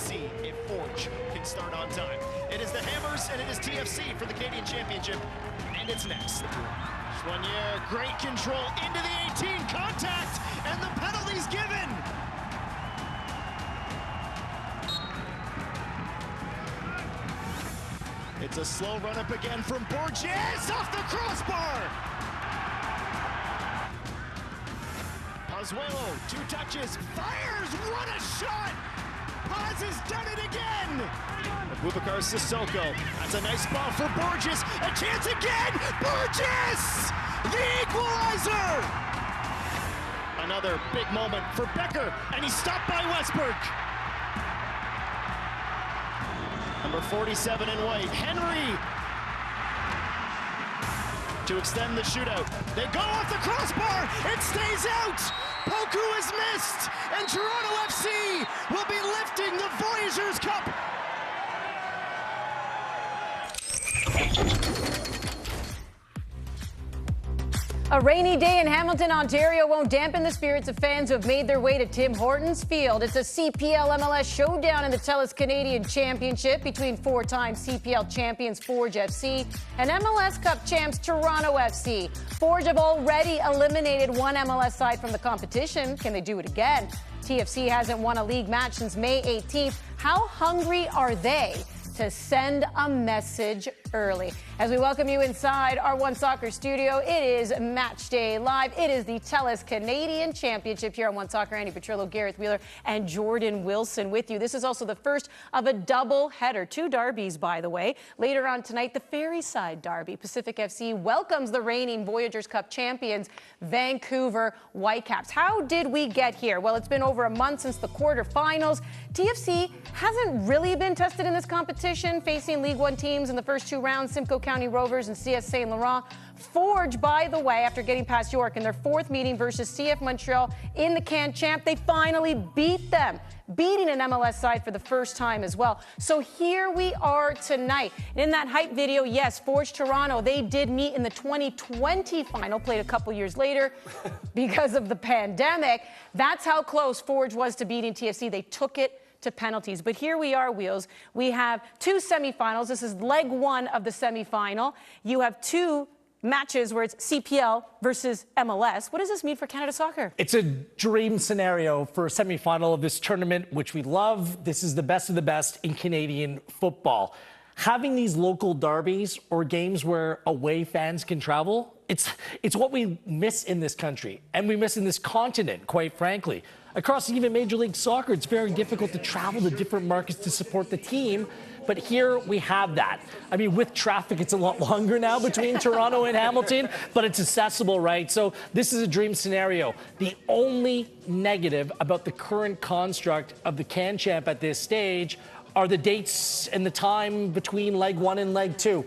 see if Forge can start on time. It is the Hammers and it is TFC for the Canadian Championship, and it's next. Choinière, great control into the 18, contact, and the penalty's given. It's a slow run up again from Borges off the crossbar. Pozuelo, 2 touches, fires, what a shot! Paz has done it again! Abubakar Sissoko, that's a nice ball for Borges, a chance again! Borges! The equalizer! Another big moment for Becker, and he's stopped by Westberg. Number 47 in white, Henry, to extend the shootout. They go off the crossbar, it stays out! Poku is missed, and Toronto FC will be lifting the Voyageurs Cup. A rainy day in Hamilton, Ontario won't dampen the spirits of fans who have made their way to Tim Hortons Field. It's a CPL MLS showdown in the TELUS Canadian Championship between 4-time CPL champions Forge FC and MLS Cup champs Toronto FC. Forge have already eliminated one MLS side from the competition. Can they do it again? TFC hasn't won a league match since May 18th. How hungry are they to send a message early? As we welcome you inside our One Soccer studio, it is Matchday Live. It is the TELUS Canadian Championship here on One Soccer. Andy Petrillo, Gareth Wheeler, and Jordan Wilson with you. This is also the first of a double header. 2 derbies, by the way. Later on tonight, the Ferryside Derby. Pacific FC welcomes the reigning Voyageurs Cup champions, Vancouver Whitecaps. How did we get here? Well, it's been over a month since the quarterfinals. TFC hasn't really been tested in this competition, facing League One teams in the first 2 rounds, Simcoe County Rovers and CS Saint Laurent. Forge, by the way, after getting past York in their 4th meeting versus CF Montreal in the Can Champ, they finally beat them, beating an MLS side for the first time as well. So here we are tonight. And in that hype video, yes, Forge Toronto, they did meet in the 2020 final, played a couple years later because of the pandemic. That's how close Forge was to beating TFC. They took it to penalties. But here we are, Wheels. We have 2 semifinals. This is leg 1 of the semifinal. You have 2 matches where it's CPL versus MLS. What does this mean for Canada soccer? It's a dream scenario for a semifinal of this tournament, which we love. This is the best of the best in Canadian football. Having these local derbies or games where away fans can travel, it's what we miss in this country, and we miss in this continent, quite frankly. Across even Major League Soccer, it's very difficult to travel to different markets to support the team. But here we have that. I mean, with traffic, it's a lot longer now between Toronto and Hamilton, but it's accessible, right? So this is a dream scenario. The only negative about the current construct of the Can Champ at this stage are the dates and the time between leg 1 and leg 2.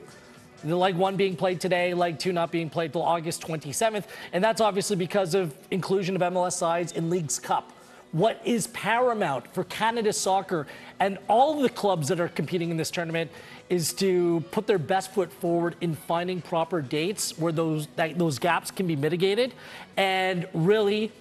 The leg 1 being played today, leg 2 not being played till August 27th. And that's obviously because of inclusion of MLS sides in Leagues Cup. What is paramount for Canada soccer and all of the clubs that are competing in this tournament is to put their best foot forward in finding proper dates where those gaps can be mitigated, and really,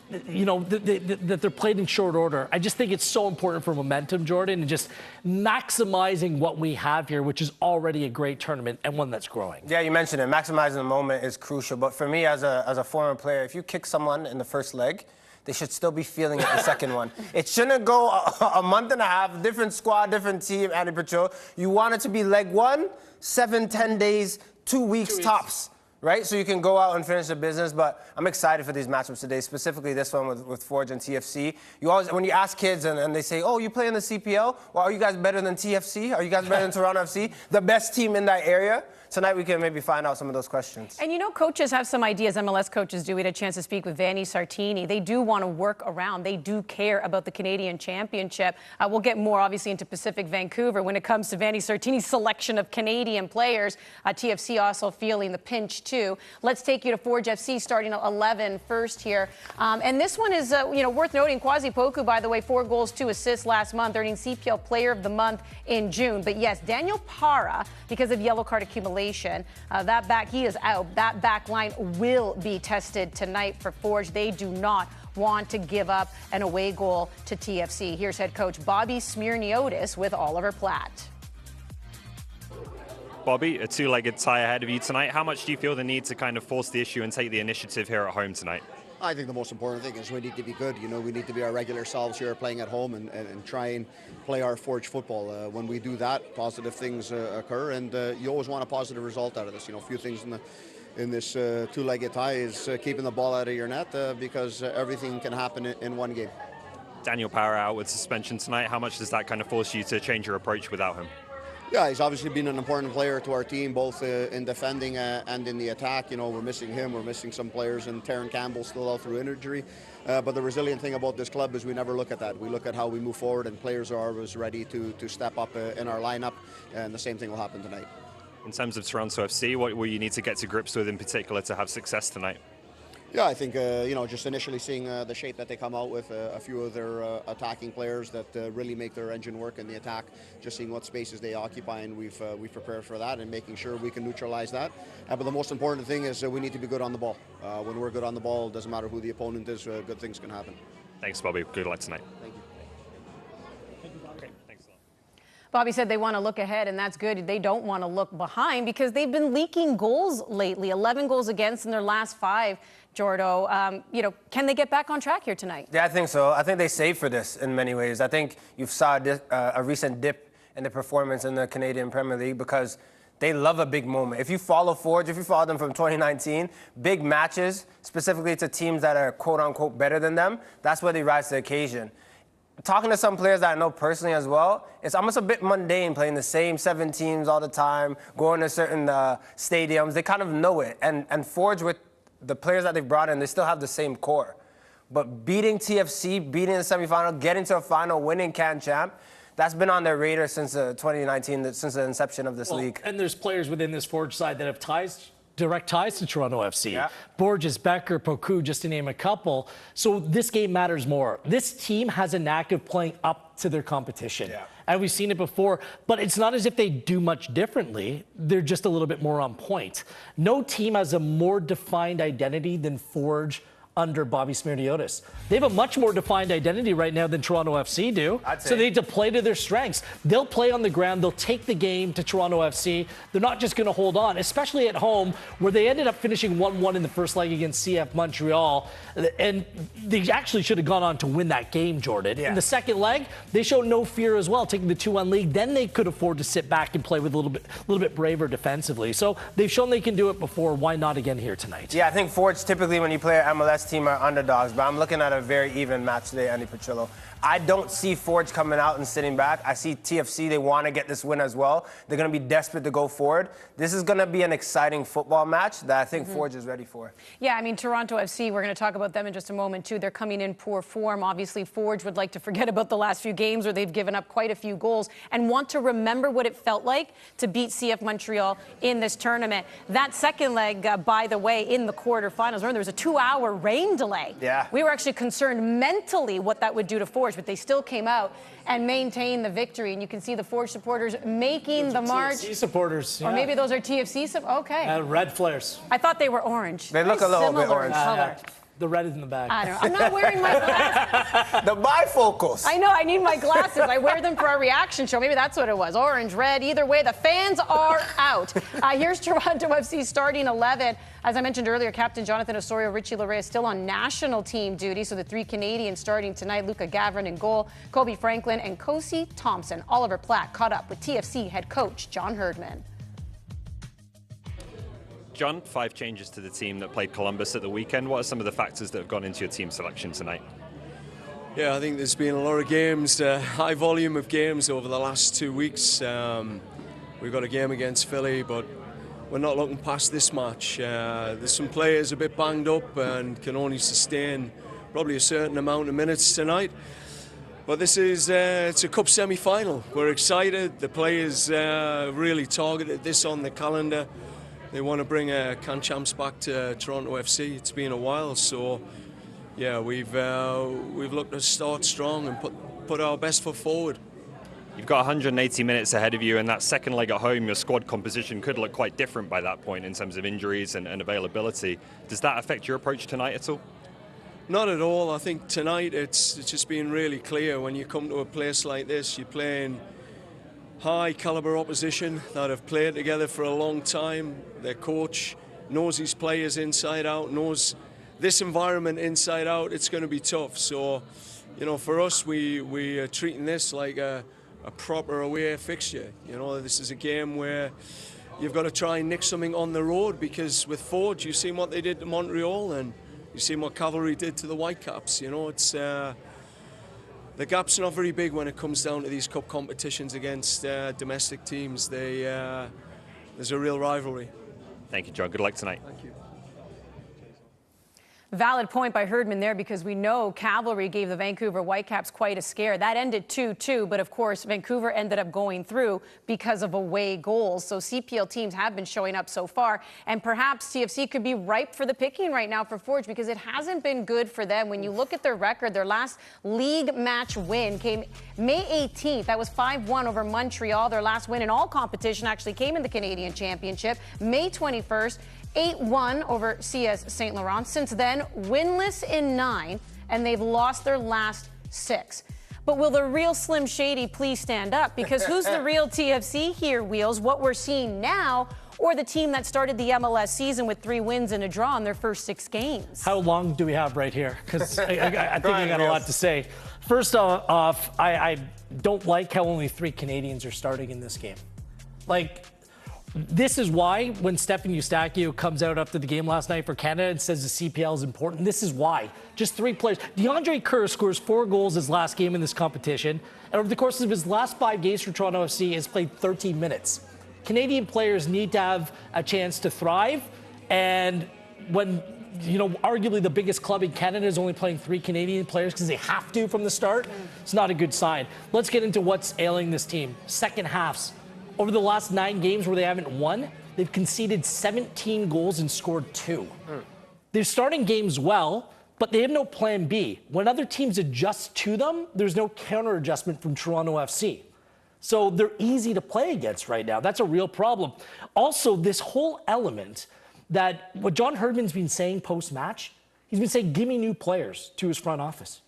that they're played in short order. I just think it's so important for momentum, Jordan, and just maximizing what we have here, which is already a great tournament and one that's growing. Yeah, you mentioned it. Maximizing the moment is crucial. But for me, as a former player, if you kick someone in the first leg, they should still be feeling it the second one. It shouldn't go a month and a half, different squad, different team, Andy Patrol. You want it to be leg 1, 7, 10 days, 2 weeks tops. Right? So you can go out and finish the business, but I'm excited for these matchups today, specifically this one with Forge and TFC. You always, when you ask kids and they say, oh, you play in the CPL? Well, are you guys better than TFC? Are you guys better than Toronto FC? The best team in that area? Tonight we can maybe find out some of those questions. And coaches have some ideas. MLS coaches do. We had a chance to speak with Vanni Sartini. They do want to work around. They do care about the Canadian Championship. We'll get more, obviously, into Pacific Vancouver when it comes to Vanni Sartini's selection of Canadian players. TFC also feeling the pinch, too. Let's take you to Forge FC, starting at 11 first here. And this one is, worth noting. Kwasi Poku, by the way, 4 goals, 2 assists last month, earning CPL Player of the Month in June. But yes, Daniel Para, because of yellow card accumulation, he is out. That back line will be tested tonight for Forge. They do not want to give up an away goal to TFC. Here's head coach Bobby Smirniotis with Oliver Platt. Bobby, a two-legged tie ahead of you tonight. How much do you feel the need to kind of force the issue and take the initiative here at home tonight? I think the most important thing is we need to be good. You know, we need to be our regular selves here playing at home and try and play our Forge football. When we do that, positive things occur, and you always want a positive result out of this. You know, a few things in this two-legged tie is keeping the ball out of your net because everything can happen in one game. Daniel Power out with suspension tonight. How much does that kind of force you to change your approach without him? Yeah, he's obviously been an important player to our team, both in defending and in the attack. You know, we're missing him, we're missing some players, and Taron Campbell's still out through injury. But the resilient thing about this club is we never look at that. We look at how we move forward, and players are always ready to step up in our lineup, and the same thing will happen tonight. In terms of Toronto FC, what will you need to get to grips with in particular to have success tonight? Yeah, I think, you know, just initially seeing the shape that they come out with, a few of their attacking players that really make their engine work in the attack, just seeing what spaces they occupy, and we've prepared for that and making sure we can neutralize that. But the most important thing is we need to be good on the ball. When we're good on the ball, it doesn't matter who the opponent is, good things can happen. Thanks, Bobby. Good luck tonight. Thank you. Bobby said they want to look ahead, and that's good. They don't want to look behind because they've been leaking goals lately. 11 goals against in their last 5. Jordo, you know, can they get back on track here tonight? Yeah, I think so. I think they saved for this in many ways. I think you saw a recent dip in the performance in the Canadian Premier League because they love a big moment. If you follow Forge, if you follow them from 2019, big matches, specifically to teams that are quote-unquote better than them, that's where they rise to the occasion. Talking to some players that I know personally as well, it's almost a bit mundane playing the same 7 teams all the time, going to certain stadiums. They kind of know it. And Forge, with the players that they've brought in, they still have the same core. But beating TFC, beating the semifinal, getting to a final, winning Can Champ, that's been on their radar since 2019, since the inception of this league. And there's players within this Forge side that have direct ties to Toronto FC. Yeah. Borges, Becker, Poku, just to name a couple. So this game matters more. This team has a knack of playing up to their competition. Yeah. And we've seen it before, but it's not as if they do much differently. They're just a little bit more on point. No team has a more defined identity than Forge under Bobby Smirniotis. They have a much more defined identity right now than Toronto FC do. So they need to play to their strengths. They'll play on the ground. They'll take the game to Toronto FC. They're not just going to hold on, especially at home, where they ended up finishing 1-1 in the first leg against CF Montreal. And they actually should have gone on to win that game, Jordan. Yeah. In the second leg, they showed no fear as well, taking the 2-1 lead. Then they could afford to sit back and play with a little bit braver defensively. So they've shown they can do it before. Why not again here tonight? Yeah, I think Forge typically when you play an MLS team are underdogs, but I'm looking at a very even match today, Andy Picciolo. I don't see Forge coming out and sitting back. I see TFC, they want to get this win as well. They're going to be desperate to go forward. This is going to be an exciting football match that I think Forge is ready for. Yeah, I mean, Toronto FC, we're going to talk about them in just a moment, too. They're coming in poor form. Obviously, Forge would like to forget about the last few games where they've given up quite a few goals and want to remember what it felt like to beat CF Montreal in this tournament. That second leg, by the way, in the quarterfinals, remember, there was a 2-hour rain delay. Yeah. We were actually concerned mentally what that would do to Forge, but they still came out and maintained the victory. And you can see the Forge supporters making the march. TFC supporters. Or maybe those are TFC okay. Red flares. I thought they were orange. They look Very a little bit similar orange. color. The red is in the back. I don't know. I'm not wearing my glasses. The bifocals. I know. I need my glasses. I wear them for our reaction show. Maybe that's what it was. Orange, red. Either way, the fans are out. Here's Toronto FC starting 11. As I mentioned earlier, Captain Jonathan Osorio, Richie Laryea still on national team duty. So the 3 Canadians starting tonight: Luca Gavrin in goal, Kobe Franklin, and Kosi Thompson. Oliver Platt caught up with TFC head coach John Herdman. John, 5 changes to the team that played Columbus at the weekend. What are some of the factors that have gone into your team selection tonight? Yeah, I think there's been a lot of games, high volume of games over the last 2 weeks. We've got a game against Philly, but we're not looking past this match. There's some players a bit banged up and can only sustain probably a certain amount of minutes tonight. But this is it's a cup semi-final. We're excited. The players really targeted this on the calendar. They want to bring Can Champs back to Toronto FC. It's been a while, so yeah, we've looked to start strong and put our best foot forward. You've got 180 minutes ahead of you, and that second leg at home, your squad composition could look quite different by that point in terms of injuries and availability. Does that affect your approach tonight at all? Not at all. I think tonight it's just been really clear when you come to a place like this, you're playing high caliber opposition that have played together for a long time. Their coach knows his players inside out, knows this environment inside out. It's going to be tough. So, you know, for us, we are treating this like a proper away fixture. You know, this is a game where you've got to try and nick something on the road, because with Forge, you've seen what they did to Montreal, and you've seen what Cavalry did to the Whitecaps. You know, it's the gap's not very big when it comes down to these cup competitions against domestic teams. There's a real rivalry. Thank you, John. Good luck tonight. Thank you. Valid point by Herdman there, because we know Cavalry gave the Vancouver Whitecaps quite a scare. That ended 2-2, but of course Vancouver ended up going through because of away goals. So CPL teams have been showing up so far, and perhaps TFC could be ripe for the picking right now for Forge, because it hasn't been good for them. When you look at their record, their last league match win came May 18th. That was 5-1 over Montreal. Their last win in all competition actually came in the Canadian Championship. May 21st, 8-1 over CS St. Laurent. Since then, winless in 9, and they've lost their last 6. But will the real Slim Shady please stand up? Because who's the real TFC here, Wheels? What we're seeing now, or the team that started the MLS season with 3 wins and a draw in their first 6 games? How long do we have right here? Because I think I got a lot to say. First off, I don't like how only 3 Canadians are starting in this game. Like, this is why when Stefan Eustachio comes out after the game last night for Canada and says the CPL is important, this is why. Just 3 players. DeAndre Kerr scores 4 goals his last game in this competition, and over the course of his last 5 games for Toronto FC has played 13 minutes. Canadian players need to have a chance to thrive, and when, you know, arguably the biggest club in Canada is only playing 3 Canadian players because they have to from the start, it's not a good sign. Let's get into what's ailing this team. Second halves. Over the last 9 games where they haven't won, they've conceded 17 goals and scored 2. They're starting games well, but they have no plan B. When other teams adjust to them, there's no counter adjustment from Toronto FC. So they're easy to play against right now. That's a real problem. Also, this whole element that what John Herdman's been saying post-match, he's been saying, give me new players to his front office.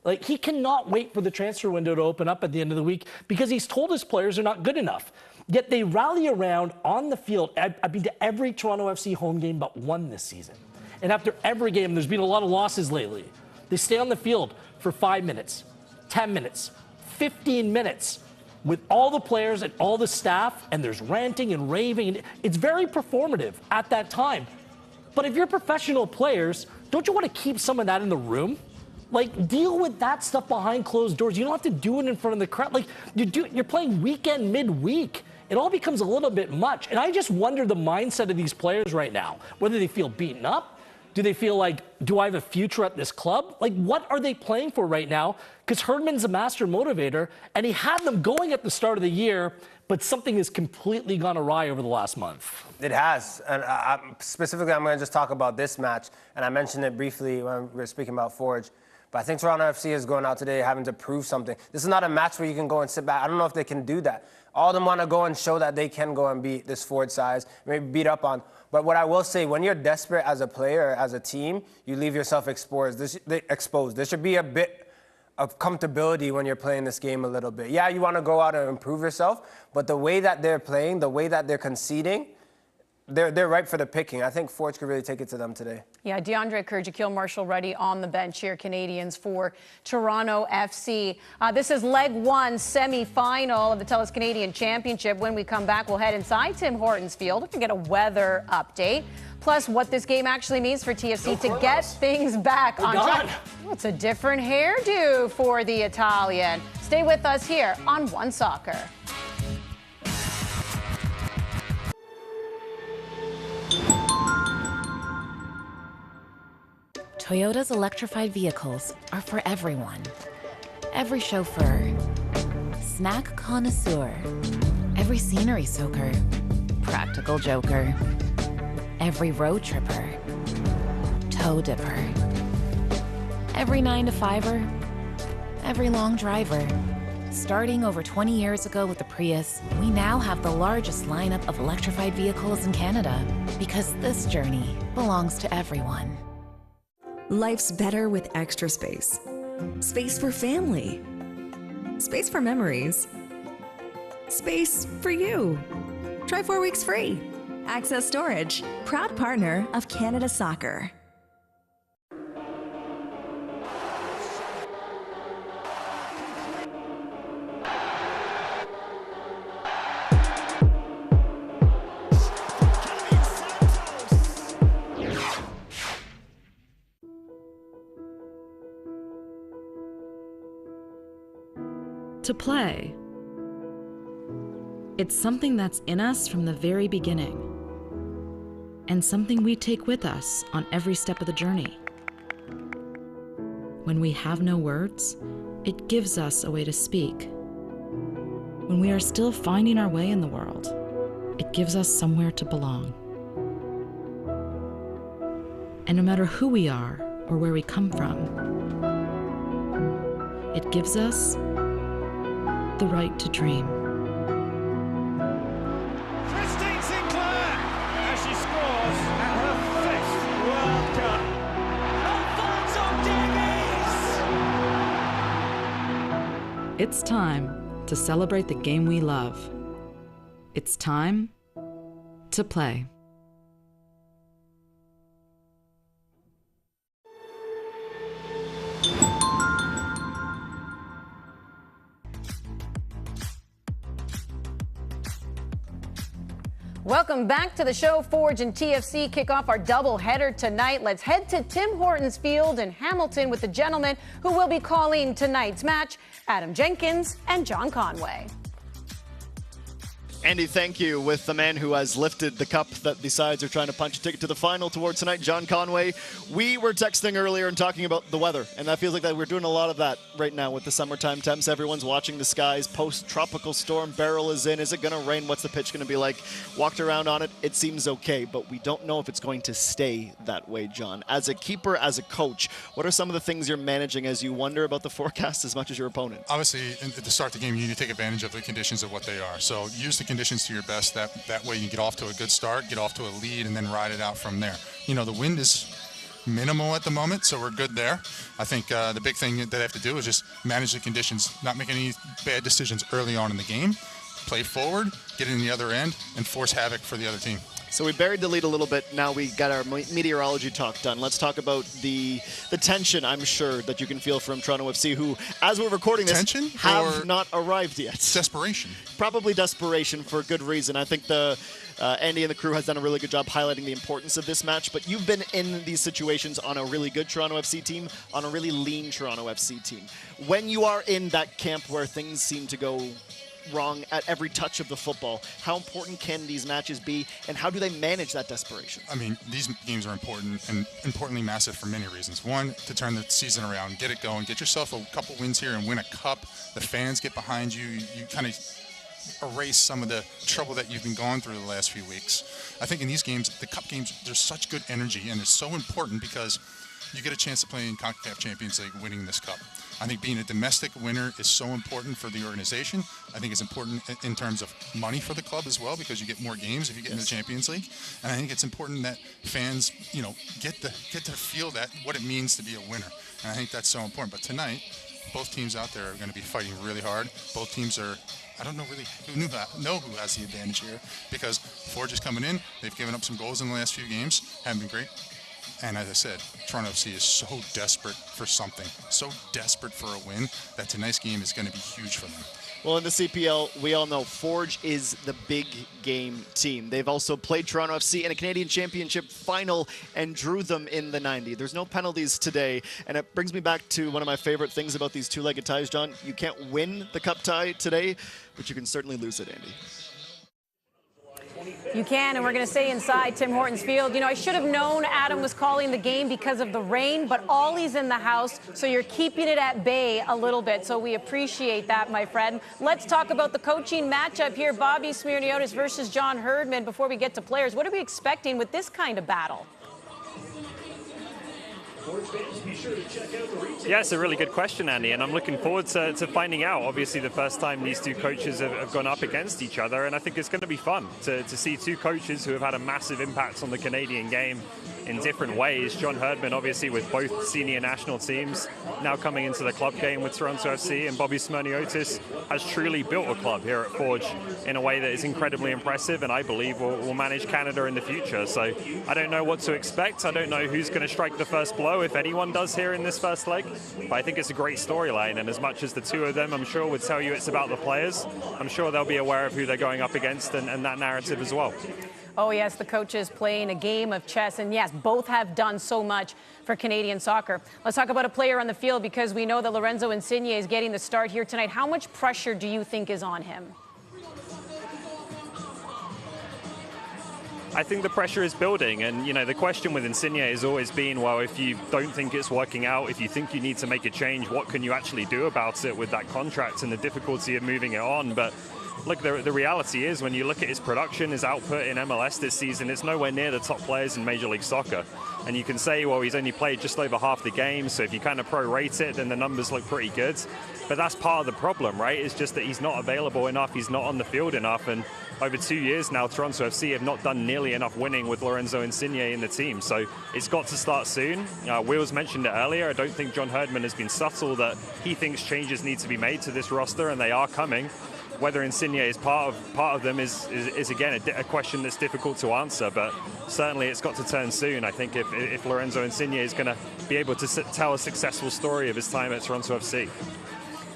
Like, he cannot wait for the transfer window to open up at the end of the week because he's told his players they're not good enough. Yet they rally around on the field. I've been to every Toronto FC home game but 1 this season. And after every game, there's been a lot of losses lately. They stay on the field for 5 minutes, 10 minutes, 15 minutes with all the players and all the staff, and there's ranting and raving. It's very performative at that time. But if you're professional players, don't you want to keep some of that in the room? Like, deal with that stuff behind closed doors. You don't have to do it in front of the crowd. Like, you're playing weekend, midweek. It all becomes a little bit much. And I just wonder the mindset of these players right now, whether they feel beaten up. Do they feel like, do I have a future at this club? Like, what are they playing for right now? Because Herdman's a master motivator, and he had them going at the start of the year, but something has completely gone awry over the last month. It has. And specifically, I'm going to just talk about this match. And I mentioned it briefly when we were speaking about Forge. But I think Toronto FC is going out today having to prove something. This is not a match where you can go and sit back. I don't know if they can do that. All of them want to go and show that they can go and beat this Forge size, maybe beat up on. But what I will say, when you're desperate as a player, as a team, you leave yourself exposed. There should be a bit of comfortability when you're playing this game a little bit. Yeah, you want to go out and improve yourself, but the way that they're playing, the way that they're conceding, they're ripe for the picking. I think Forge could really take it to them today. Yeah, DeAndre Kerr, Jaquil Marshall-Ruddy on the bench here, Canadians for Toronto FC. This is leg 1 semi-final of the TELUS Canadian Championship. When we come back, we'll head inside Tim Hortons field to get a weather update. Plus, what this game actually means for TFC to get things back on track. It's a different hairdo for the Italian. Stay with us here on One Soccer. Toyota's electrified vehicles are for everyone. Every chauffeur, snack connoisseur, every scenery soaker, practical joker, every road tripper, toe dipper, every 9-to-5er, every long driver. Starting over 20 years ago with the Prius, we now have the largest lineup of electrified vehicles in Canada because this journey belongs to everyone. Life's better with extra space. Space for family. Space for memories. Space for you. Try 4 weeks free. Access Storage, proud partner of Canada Soccer. To play. It's something that's in us from the very beginning, and something we take with us on every step of the journey. When we have no words, it gives us a way to speak. When we are still finding our way in the world, it gives us somewhere to belong. And no matter who we are or where we come from, it gives us the right to dream. Christine Sinclair as she scores at her 5th World Cup. Alfonso Davies! It's time to celebrate the game we love. It's time to play. Welcome back to the show. Forge and TFC kick off our doubleheader tonight. Let's head to Tim Hortons Field in Hamilton with the gentlemen who will be calling tonight's match, Adam Jenkins and John Conway. Andy, thank you. With the man who has lifted the cup that the sides are trying to punch a ticket to the final towards tonight, John Conway. We were texting earlier and talking about the weather, and that feels like that we're doing a lot of that right now with the summertime temps. Everyone's watching the skies. Post-tropical storm barrel is in. Is it going to rain? What's the pitch going to be like? Walked around on it. It seems okay, but we don't know if it's going to stay that way, John. As a keeper, as a coach, what are some of the things you're managing as you wonder about the forecast as much as your opponent? Obviously, at the start of the game, you need to take advantage of the conditions of what they are. So use the conditions to your best. That way you get off to a good start, get off to a lead, and then ride it out from there. You know, the wind is minimal at the moment, so we're good there. I think the big thing that they have to do is just manage the conditions, not make any bad decisions early on in the game, play forward, get in the other end, and force havoc for the other team. So we buried the lead a little bit. Now we got our meteorology talk done. Let's talk about the tension, I'm sure, that you can feel from Toronto FC, who, as we're recording this, have not arrived yet. Desperation. Probably desperation for good reason. I think Andy and the crew has done a really good job highlighting the importance of this match, but you've been in these situations on a really good Toronto FC team, on a really lean Toronto FC team. When you are in that camp where things seem to go wrong at every touch of the football, how important can these matches be, and how do they manage that desperation? I mean, these games are important, and importantly massive for many reasons. One, to turn the season around, get it going, get yourself a couple wins here and win a cup. The fans get behind you. You kind of erase some of the trouble that you've been going through the last few weeks. I think in these games, the cup games, there's such good energy, and it's so important because you get a chance to play in CONCACAF Champions League winning this cup. I think being a domestic winner is so important for the organization. I think it's important in terms of money for the club as well, because you get more games if you get in the Champions League. And I think it's important that fans, get to feel that what it means to be a winner. And I think that's so important. But tonight, both teams out there are going to be fighting really hard. Both teams are, I don't know really who has the advantage here, because Forge is coming in. They've given up some goals in the last few games. Haven't been great. And as I said, Toronto FC is so desperate for something, so desperate for a win, that tonight's game is going to be huge for them. Well, in the CPL, we all know Forge is the big game team. They've also played Toronto FC in a Canadian Championship final and drew them in the 90. There's no penalties today, and it brings me back to one of my favorite things about these two-legged ties, John. You can't win the cup tie today, but you can certainly lose it, Andy. You can, and we're going to stay inside Tim Hortons Field. I should have known Adam was calling the game because of the rain, but Ollie's in the house, so you're keeping it at bay a little bit, so we appreciate that, my friend. Let's talk about the coaching matchup here. Bobby Smirniotis versus John Herdman. Before we get to players, what are we expecting with this kind of battle? Yeah, it's a really good question, Andy, and I'm looking forward to finding out. Obviously, the first time these two coaches have gone up against each other, and I think it's going to be fun to see two coaches who have had a massive impact on the Canadian game in different ways. John Herdman, obviously, with both senior national teams, now coming into the club game with Toronto FC, and Bobby Smyrniotis has truly built a club here at Forge in a way that is incredibly impressive, and I believe will manage Canada in the future. So I don't know what to expect. I don't know who's going to strike the first blow, if anyone does here in this first leg, but I think it's a great storyline, and as much as the two of them, I'm sure, would tell you it's about the players, I'm sure they'll be aware of who they're going up against and that narrative as well. Oh, yes, the coaches playing a game of chess. And yes, both have done so much for Canadian soccer. Let's talk about a player on the field, because we know that Lorenzo Insigne is getting the start here tonight. How much pressure do you think is on him? I think the pressure is building, and the question with Insigne has always been, well, if you don't think it's working out, if you think you need to make a change, what can you actually do about it with that contract and the difficulty of moving it on? But look, the reality is, when you look at his production, his output in MLS this season, it's nowhere near the top players in Major League Soccer. And you can say, well, he's only played just over half the game, so if you kind of prorate it, then the numbers look pretty good. But that's part of the problem, right? It's just that he's not available enough, he's not on the field enough, and over 2 years now, Toronto FC have not done nearly enough winning with Lorenzo Insigne in the team. So it's got to start soon. Wheels mentioned it earlier. I don't think John Herdman has been subtle that he thinks changes need to be made to this roster, and they are coming. Whether Insigne is part of them is again a question that's difficult to answer, but certainly it's got to turn soon. I think if Lorenzo Insigne is going to be able to tell a successful story of his time at Toronto FC.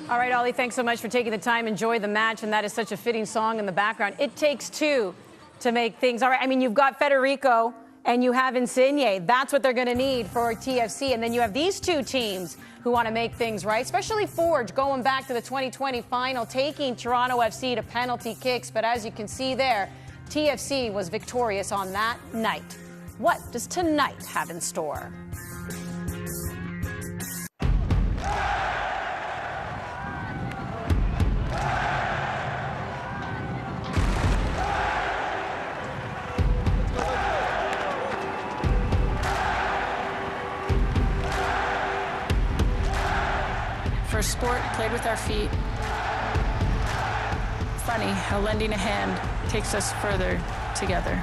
All right, Ollie, thanks so much for taking the time. Enjoy the match, and that is such a fitting song in the background. It takes two to make things all right. I mean, you've got Federico and you have Insigne. That's what they're going to need for TFC. And then you have these two teams who want to make things right, especially Forge going back to the 2020 final, taking Toronto FC to penalty kicks. But as you can see there, TFC was victorious on that night. What does tonight have in store? For sport played with our feet. Funny how lending a hand takes us further together.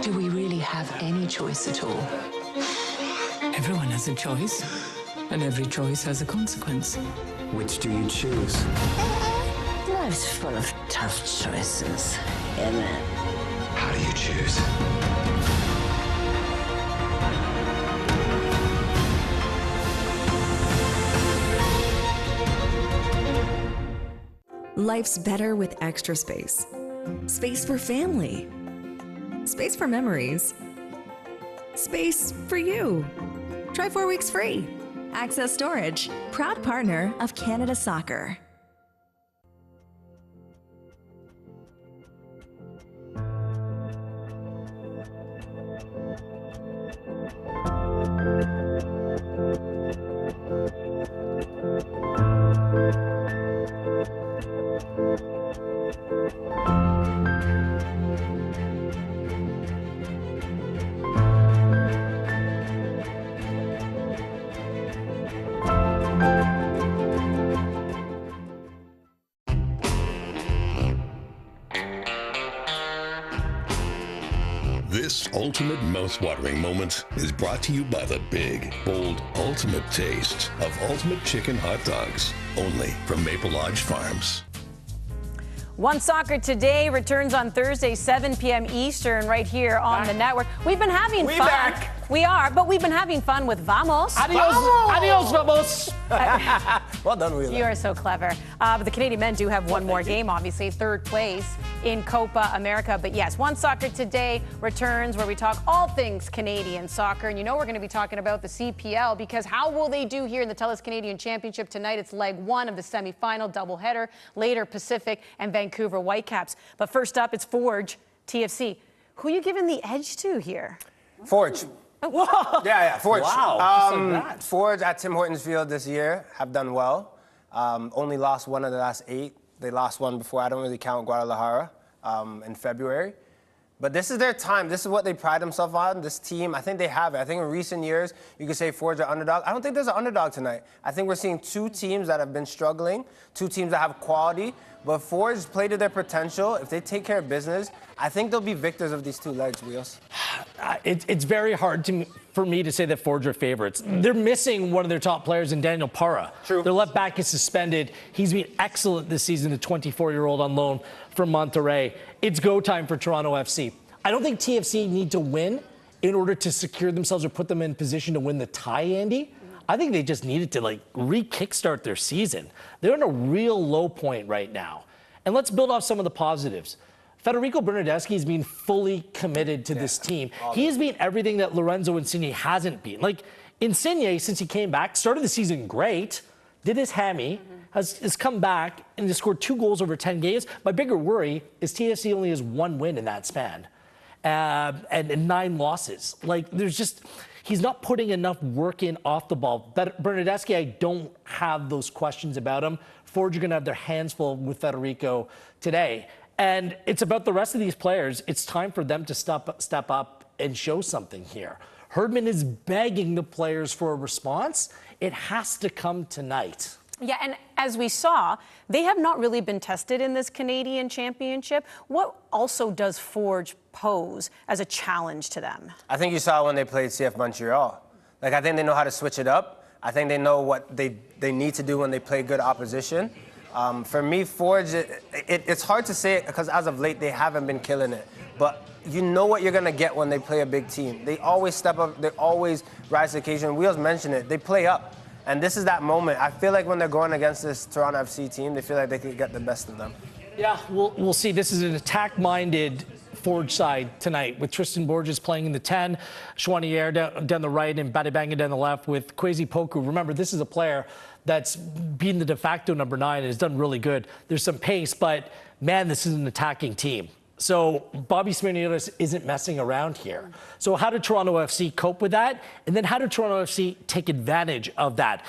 Do we really have any choice at all? Everyone has a choice, and every choice has a consequence. Which do you choose? Life's full of tough choices, isn't it? How do you choose? Life's better with extra space. Space for family. Space for memories. Space for you. Try 4 weeks free. Access Storage, proud partner of Canada Soccer. This ultimate mouth-watering moment is brought to you by the big, bold, ultimate taste of Ultimate Chicken Hot Dogs, only from Maple Lodge Farms. One Soccer Today returns on Thursday, 7 p.m. Eastern, right here on the network. We've been having fun. Back. We are, but we've been having fun with Vamos. Adios, adios, vamos. Well done, Wheeler. You are so clever. But the Canadian men do have one more game, obviously, third place in Copa America. But yes, One Soccer Today returns where we talk all things Canadian soccer. And you know we're going to be talking about the CPL, because how will they do here in the TELUS Canadian Championship tonight? It's leg one of the semifinal doubleheader, later Pacific and Vancouver Whitecaps. But first up, it's Forge TFC. Who are you giving the edge to here? Forge. Whoa. Yeah, Forge. Wow. Forge at Tim Hortons Field this year have done well. Only lost one of the last 8. They lost one before. I don't really count Guadalajara in February. But this is their time. This is what they pride themselves on, this team. I think they have it. I think in recent years, you could say Forge are underdog. I don't think there's an underdog tonight. I think we're seeing two teams that have been struggling, two teams that have quality. But Forge play to their potential. If they take care of business, I think they'll be victors of these two legs, Wheels. It's very hard for me to say that Forge are favorites. They're missing one of their top players in Daniel Parra. True. Their left back is suspended. He's been excellent this season, the 24-year-old on loan from Monterrey. It's go time for Toronto FC. I don't think TFC need to win in order to secure themselves or put them in position to win the tie, Andy. I think they just needed to re-kickstart their season. They're in a real low point right now. And let's build off some of the positives. Federico Bernardeschi has been fully committed to this team. He has been everything that Lorenzo Insigne hasn't been. Insigne, since he came back, started the season great, did his hammy, has come back and has scored 2 goals over 10 games. My bigger worry is TFC only has 1 win in that span and 9 losses. He's not putting enough work in off the ball. Bernardeschi, I don't have those questions about him. Forge are going to have their hands full with Federico today. And it's about the rest of these players. It's time for them to step up and show something here. Herdman is begging the players for a response. It has to come tonight. Yeah, and as we saw, they have not really been tested in this Canadian championship. What also does Forge pose as a challenge to them? I think you saw when they played CF Montreal. I think they know how to switch it up. I think they know what they need to do when they play good opposition. For me, Forge, it's hard to say it because as of late, they haven't been killing it. But you know what you're going to get when they play a big team. They always step up. They always rise to the occasion. Wheels mentioned it. They play up. And this is that moment. I feel like when they're going against this Toronto FC team, they feel like they could get the best of them. Yeah, we'll see. This is an attack-minded Forge side tonight with Tristan Borges playing in the 10, Chouanier down the right, and Badibanga down the left with Kwesi Poku. Remember, this is a player that's been the de facto number 9 and has done really good. There's some pace, but man, this is an attacking team. So Bobby Smirniotis isn't messing around here. So how did Toronto FC cope with that? And then how did Toronto FC take advantage of that?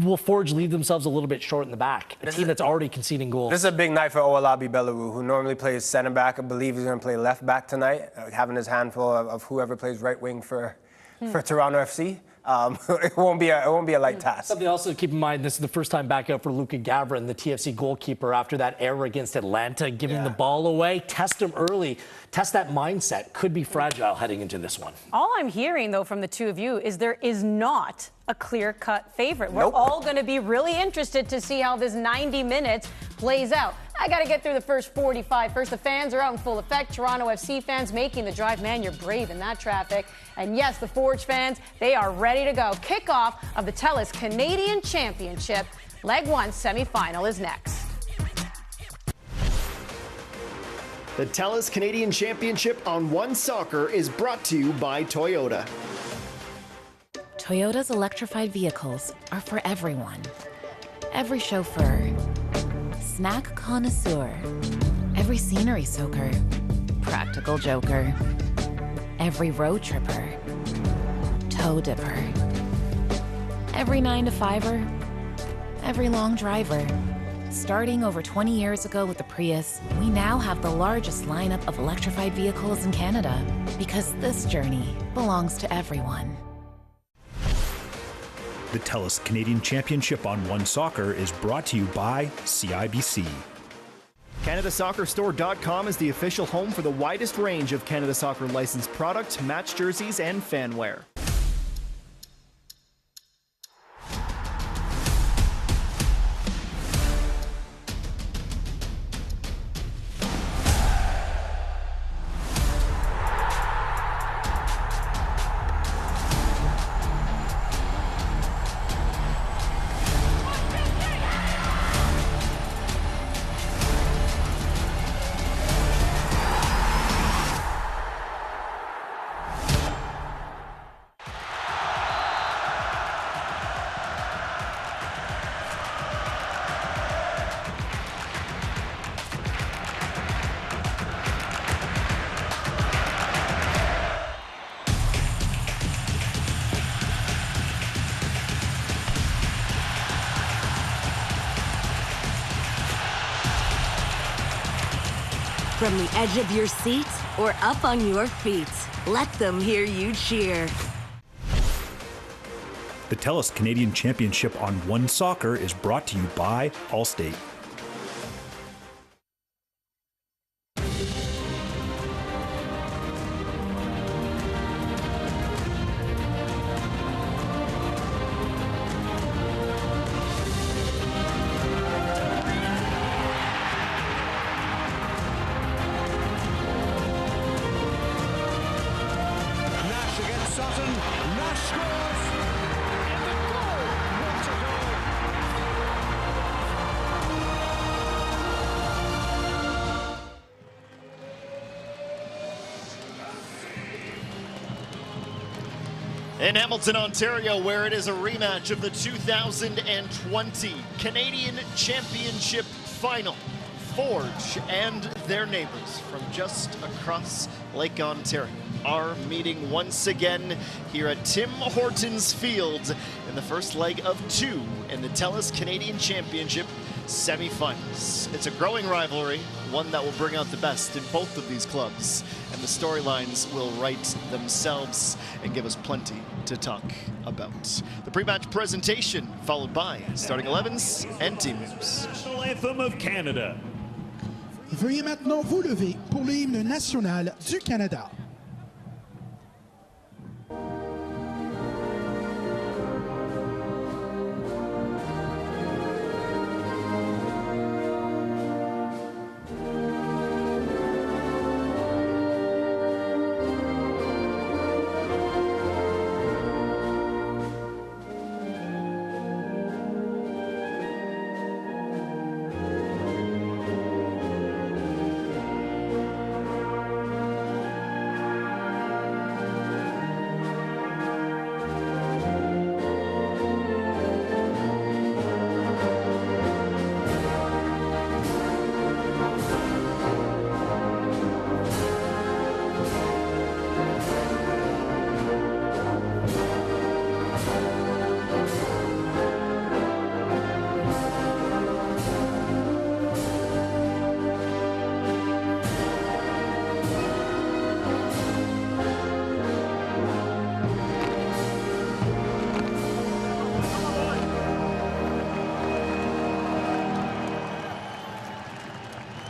Will Forge leave themselves a little bit short in the back? A team that's already conceding goals. This is a big night for Owolabi Belleru, who normally plays center back. I believe he's going to play left back tonight, having his handful of whoever plays right wing for Toronto FC. It won't be a light task. Something else to keep in mind, this is the first time back out for Luka Gavrin, the TFC goalkeeper, after that error against Atlanta, giving the ball away. Test him early. Test that mindset. Could be fragile heading into this one. All I'm hearing, though, from the two of you is there is not a clear-cut favorite. We're all going to be really interested to see how this 90 minutes plays out. I got to get through the first 45 first. The fans are out in full effect. Toronto FC fans making the drive. Man, you're brave in that traffic. And yes, the Forge fans, they are ready to go. Kickoff of the TELUS Canadian Championship. Leg 1 semifinal is next. The TELUS Canadian Championship on One Soccer is brought to you by Toyota. Toyota's electrified vehicles are for everyone. Every chauffeur, snack connoisseur, every scenery soaker, practical joker, every road tripper, toe dipper, every 9-to-5er, every long driver. Starting over 20 years ago with the Prius, we now have the largest lineup of electrified vehicles in Canada because this journey belongs to everyone. The TELUS Canadian Championship on One Soccer is brought to you by CIBC. CanadaSoccerStore.com is the official home for the widest range of Canada Soccer licensed product, match jerseys, and fanwear. From the edge of your seat or up on your feet. Let them hear you cheer. The TELUS Canadian Championship on One Soccer is brought to you by Allstate. In Hamilton, Ontario, where it is a rematch of the 2020 Canadian Championship Final. Forge and their neighbors from just across Lake Ontario are meeting once again here at Tim Hortons Field in the first leg of 2 in the TELUS Canadian Championship semifinals. It's a growing rivalry, one that will bring out the best in both of these clubs, and the storylines will write themselves and give us plenty to talk about. The pre-match presentation followed by starting 11s and team names. National Anthem of Canada. Veuillez maintenant vous lever pour le hymne national du Canada.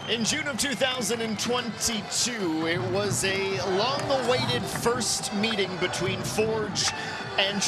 In June of 2022, it was a long-awaited first meeting between Forge and